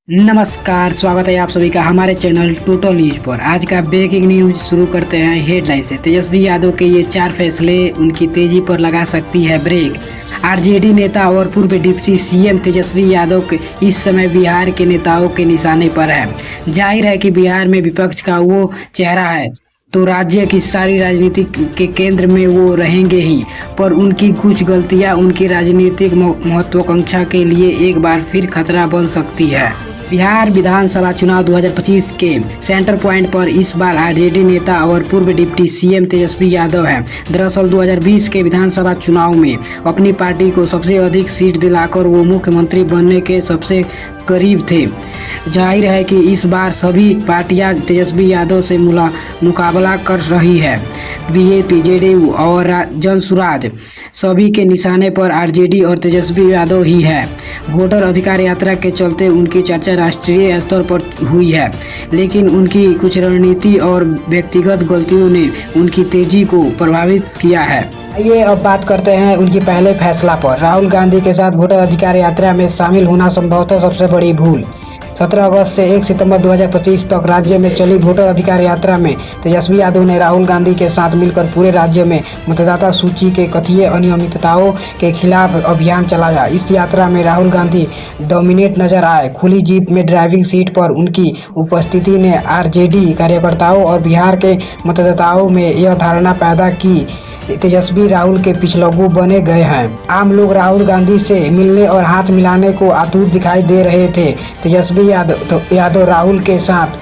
नमस्कार, स्वागत है आप सभी का हमारे चैनल टोटल न्यूज पर। आज का ब्रेकिंग न्यूज शुरू करते हैं हेडलाइन से। तेजस्वी यादव के ये 4 फैसले उनकी तेजी पर लगा सकती है ब्रेक। आरजेडी नेता और पूर्व डिप्टी सीएम तेजस्वी यादव इस समय बिहार के नेताओं के निशाने पर है। जाहिर है कि बिहार में विपक्ष का वो चेहरा है तो राज्य की सारी राजनीति के केंद्र में वो रहेंगे ही, पर उनकी कुछ गलतियां उनकी राजनीतिक महत्वाकांक्षा के लिए एक बार फिर खतरा बन सकती है। बिहार विधानसभा चुनाव 2025 के सेंटर पॉइंट पर इस बार आरजेडी नेता और पूर्व डिप्टी सीएम तेजस्वी यादव हैं। दरअसल 2020 के विधानसभा चुनाव में अपनी पार्टी को सबसे अधिक सीट दिलाकर वो मुख्यमंत्री बनने के सबसे करीब थे। जाहिर है कि इस बार सभी पार्टियां तेजस्वी यादव से मुकाबला कर रही है। बीजेपी, जेडीयू और जनसुराज सभी के निशाने पर आरजेडी और तेजस्वी यादव ही है। वोटर अधिकार यात्रा के चलते उनकी चर्चा राष्ट्रीय स्तर पर हुई है, लेकिन उनकी कुछ रणनीति और व्यक्तिगत गलतियों ने उनकी तेजी को प्रभावित किया है। आइए अब बात करते हैं उनकी पहले फैसला पर। राहुल गांधी के साथ वोटर अधिकार यात्रा में शामिल होना संभवतः सबसे बड़ी भूल। 17 अगस्त से 1 सितंबर 2025 तक राज्य में चली वोटर अधिकार यात्रा में तेजस्वी यादव ने राहुल गांधी के साथ मिलकर पूरे राज्य में मतदाता सूची के कथित अनियमितताओं के खिलाफ अभियान चलाया। इस यात्रा में राहुल गांधी डोमिनेट नजर आए। खुली जीप में ड्राइविंग सीट पर उनकी उपस्थिति ने आरजेडी कार्यकर्ताओं और बिहार के मतदाताओं में यह धारणा पैदा की तेजस्वी राहुल के पिछलग्गू बने गए हैं। आम लोग राहुल गांधी से मिलने और हाथ मिलाने को आतुर दिखाई दे रहे थे। तेजस्वी यादव राहुल के साथ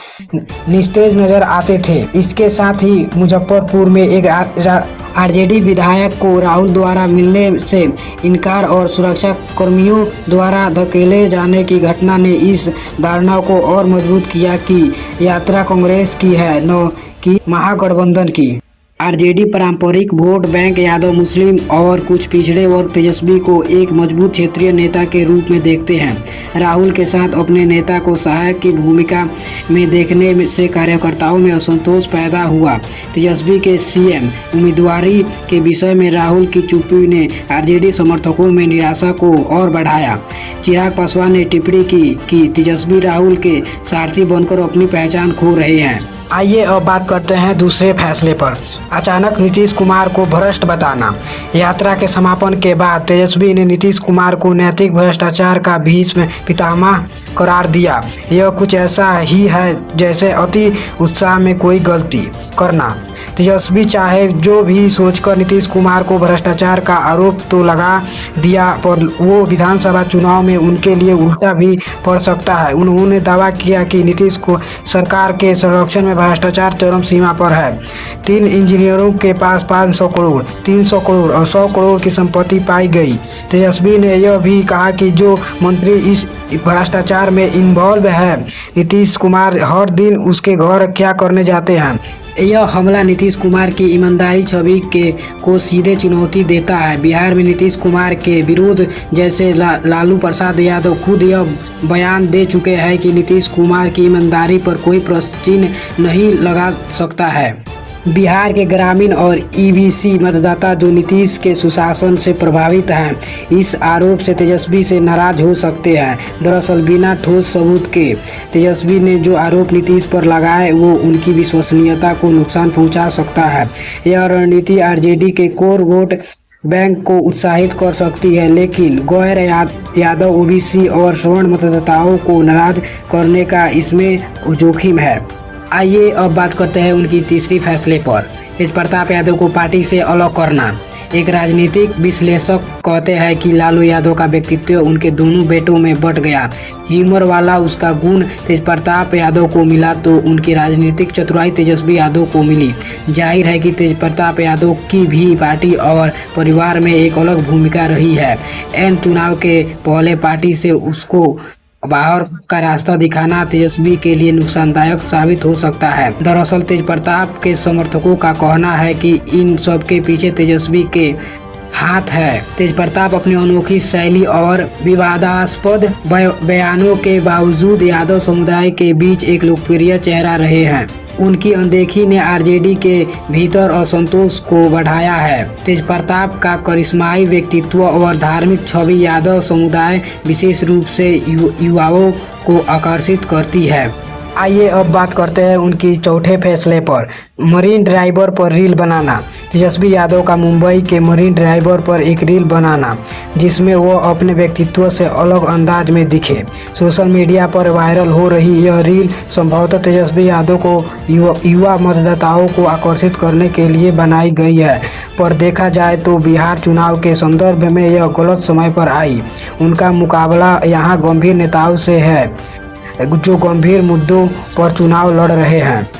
निस्तेज नजर आते थे। इसके साथ ही मुजफ्फरपुर में एक आरजेडी विधायक को राहुल द्वारा मिलने से इनकार और सुरक्षा कर्मियों द्वारा धकेले जाने की घटना ने इस धारणा को और मजबूत किया कि यात्रा कांग्रेस की है, न कि महागठबंधन की। आरजेडी पारंपरिक वोट बैंक यादव, मुस्लिम और कुछ पिछड़े वर्ग तेजस्वी को एक मजबूत क्षेत्रीय नेता के रूप में देखते हैं। राहुल के साथ अपने नेता को सहायक की भूमिका में देखने से कार्यकर्ताओं में असंतोष पैदा हुआ। तेजस्वी के सीएम उम्मीदवारी के विषय में राहुल की चुप्पी ने आरजेडी समर्थकों में निराशा को और बढ़ाया। चिराग पासवान ने टिप्पणी की कि तेजस्वी राहुल के सारथी बनकर अपनी पहचान खो रहे हैं। आइए अब बात करते हैं दूसरे फैसले पर। अचानक नीतीश कुमार को भ्रष्ट बताना। यात्रा के समापन के बाद तेजस्वी ने नीतीश कुमार को नैतिक भ्रष्टाचार का भीष्म पितामह करार दिया। यह कुछ ऐसा ही है जैसे अति उत्साह में कोई गलती करना। तेजस्वी चाहे जो भी सोचकर नीतीश कुमार को भ्रष्टाचार का आरोप तो लगा दिया, पर वो विधानसभा चुनाव में उनके लिए उल्टा भी पड़ सकता है। उन्होंने दावा किया कि नीतीश को सरकार के संरक्षण में भ्रष्टाचार चरम सीमा पर है। 3 इंजीनियरों के पास 500 करोड़, 300 करोड़ और 100 करोड़ की संपत्ति पाई गई। तेजस्वी ने यह भी कहा कि जो मंत्री इस भ्रष्टाचार में इन्वॉल्व है, नीतीश कुमार हर दिन उसके घर क्या करने जाते हैं। यह हमला नीतीश कुमार की ईमानदारी छवि को सीधे चुनौती देता है। बिहार में नीतीश कुमार के विरोध जैसे लालू प्रसाद यादव खुद यह बयान दे चुके हैं कि नीतीश कुमार की ईमानदारी पर कोई प्रश्न चिन्ह नहीं लगा सकता है। बिहार के ग्रामीण और ईबीसी मतदाता जो नीतीश के सुशासन से प्रभावित हैं, इस आरोप से तेजस्वी से नाराज हो सकते हैं। दरअसल बिना ठोस सबूत के तेजस्वी ने जो आरोप नीतीश पर लगाए वो उनकी विश्वसनीयता को नुकसान पहुंचा सकता है। यह रणनीति आरजेडी के कोर वोट बैंक को उत्साहित कर सकती है, लेकिन गैर यादव, ओबीसी और सवर्ण मतदाताओं को नाराज करने का इसमें जोखिम है। आइए अब बात करते हैं उनकी तीसरी फैसले पर। तेजप्रताप यादव को पार्टी से अलग करना। एक राजनीतिक विश्लेषक कहते हैं कि लालू यादव का व्यक्तित्व उनके दोनों बेटों में बट गया। ह्यूमर वाला उसका गुण तेजप्रताप यादव को मिला तो उनकी राजनीतिक चतुराई तेजस्वी यादव को मिली। जाहिर है कि तेजप्रताप यादव की भी पार्टी और परिवार में एक अलग भूमिका रही है। एन चुनाव के पहले पार्टी से उसको बाहर का रास्ता दिखाना तेजस्वी के लिए नुकसानदायक साबित हो सकता है। दरअसल तेजप्रताप के समर्थकों का कहना है कि इन सब के पीछे तेजस्वी के हाथ है। तेजप्रताप अपनी अनोखी शैली और विवादास्पद बयानों के बावजूद यादव समुदाय के बीच एक लोकप्रिय चेहरा रहे हैं। उनकी अनदेखी ने आरजेडी के भीतर असंतोष को बढ़ाया है। तेजप्रताप का करिश्माई व्यक्तित्व और धार्मिक छवि यादव समुदाय विशेष रूप से युवाओं को आकर्षित करती है। आइए अब बात करते हैं उनकी चौथे फैसले पर, मरीन ड्राइवर पर रील बनाना। तेजस्वी यादव का मुंबई के मरीन ड्राइवर पर एक रील बनाना जिसमें वो अपने व्यक्तित्व से अलग अंदाज में दिखे। सोशल मीडिया पर वायरल हो रही यह रील संभवतः तेजस्वी यादव को युवा मतदाताओं को आकर्षित करने के लिए बनाई गई है, पर देखा जाए तो बिहार चुनाव के संदर्भ में यह गलत समय पर आई। उनका मुकाबला यहाँ गंभीर नेताओं से है जो गंभीर मुद्दों पर चुनाव लड़ रहे हैं।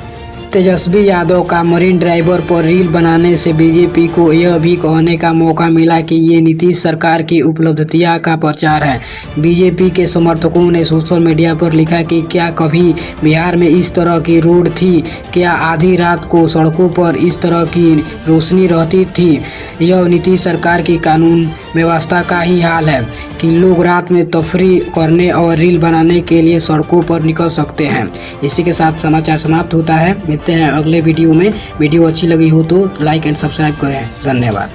तेजस्वी यादव का मरीन ड्राइवर पर रील बनाने से बीजेपी को यह भी कहने का मौका मिला कि ये नीतीश सरकार की उपलब्धियां का प्रचार है। बीजेपी के समर्थकों ने सोशल मीडिया पर लिखा कि क्या कभी बिहार में इस तरह की रोड थी? क्या आधी रात को सड़कों पर इस तरह की रोशनी रहती थी? यह नीतीश सरकार की कानून व्यवस्था का ही हाल है कि लोग रात में तफरी करने और रील बनाने के लिए सड़कों पर निकल सकते हैं। इसी के साथ समाचार समाप्त होता है। मिलते हैं अगले वीडियो में। वीडियो अच्छी लगी हो तो लाइक एंड सब्सक्राइब करें। धन्यवाद।